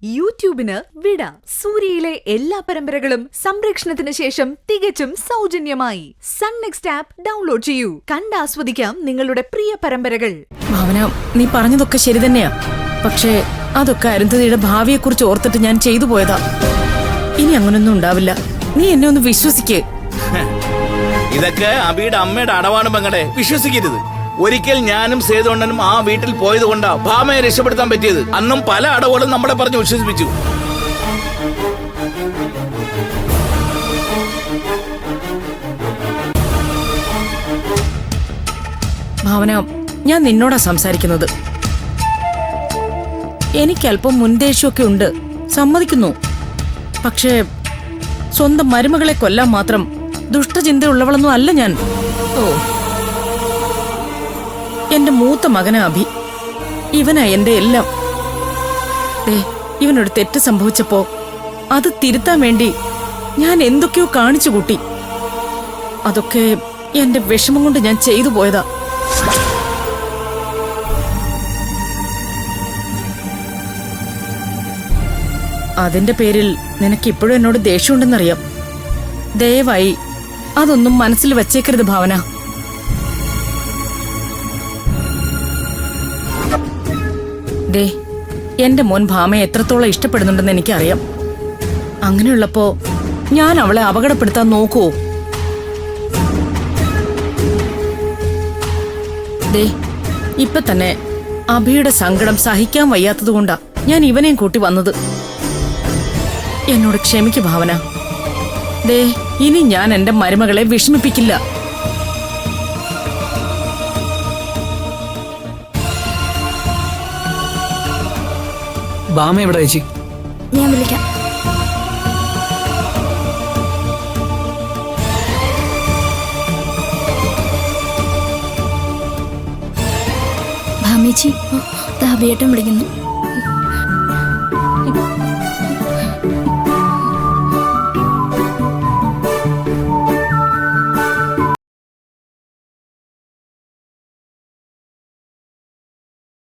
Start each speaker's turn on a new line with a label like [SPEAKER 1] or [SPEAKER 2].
[SPEAKER 1] യൂട്യൂബിന് വിട. സൂര്യയിലെ എല്ലാ പരമ്പരകളും സംരക്ഷണത്തിന് ശേഷം തികച്ചും സൗജന്യമായി സൺ നെക്സ്റ്റ് ആപ്പ് ഡൗൺലോഡ് ചെയ്യൂ. കണ്ടാസ്വദിക്കാം നിങ്ങളുടെ പ്രിയ പരമ്പരകൾ.
[SPEAKER 2] ഭാവന, നീ പറഞ്ഞതൊക്കെ ശരി തന്നെയാ. പക്ഷേ അതൊക്കെ അരുന്ധതിയുടെ ഭാവിയെക്കുറിച്ച് ഓർത്തിട്ട് ഞാൻ ചെയ്തു പോയതാ. ഇനി അങ്ങനൊന്നും ഉണ്ടാവില്ല. നീ എന്നെ ഒന്ന് വിശ്വസിക്കേ.
[SPEAKER 3] ഇതൊക്കെ അബിയുടെ അമ്മയുടെ അടവാണ് പെങ്ങളെ, വിശ്വസിക്കരുത്. ഒരിക്കൽ ഞാനും സേതുണ്ണനും ആ വീട്ടിൽ പോയത് കൊണ്ടാ ഭാമയെ രക്ഷപ്പെടുത്താൻ പറ്റിയത്. അന്നും പല അടവുകളും നമ്മളെ പറഞ്ഞ് വിശ്വസിപ്പിച്ചു.
[SPEAKER 2] ഭാവന, ഞാൻ നിന്നോടാ സംസാരിക്കുന്നത്. എനിക്കല്പം മുൻദേഷ്യമൊക്കെ ഉണ്ട്, സമ്മതിക്കുന്നു. പക്ഷേ സ്വന്തം മരുമകളെ കൊല്ലാൻ മാത്രം ദുഷ്ടചിന്തയുള്ളവളൊന്നും അല്ല ഞാൻ. ഓ, എന്റെ മൂത്ത മകനാ അഭി. ഇവനാ എന്റെ എല്ലാം. ഇവനൊരു തെറ്റ് സംഭവിച്ചപ്പോ അത് തിരുത്താൻ വേണ്ടി ഞാൻ എന്തൊക്കെയോ കാണിച്ചു കൂട്ടി. അതൊക്കെ എന്റെ വിഷമം കൊണ്ട് ഞാൻ ചെയ്തു പോയതാ. അതിന്റെ പേരിൽ നിനക്ക് ഇപ്പോഴും എന്നോട് ദേഷ്യമുണ്ടെന്നറിയാം. ദയവായി അതൊന്നും മനസ്സിൽ വച്ചേക്കരുത് ഭാവന. ദേ, എന്റെ മോൻ ഭാമയെ എത്രത്തോളം ഇഷ്ടപ്പെടുന്നുണ്ടെന്ന് എനിക്കറിയാം. അങ്ങനെയുള്ളപ്പോ ഞാൻ അവളെ അപകടപ്പെടുത്താൻ നോക്കുവോ? ദേ, ഇപ്പൊ തന്നെ അഭിയുടെ സങ്കടം സഹിക്കാൻ വയ്യാത്തതുകൊണ്ടാ ഞാൻ ഇവനെയും കൂട്ടി വന്നത്. എന്നോട് ക്ഷമിക്കു ഭാവന. ദേ, ഇനി ഞാൻ എന്റെ മരുമകളെ വിഷമിപ്പിക്കില്ല.
[SPEAKER 4] ഭാമ എവിടെ ചേച്ചി?
[SPEAKER 5] ഞാൻ വിളിക്കാം. ഭാമേച്ചി, ദാബിയേട്ടൻ വിളിക്കുന്നു.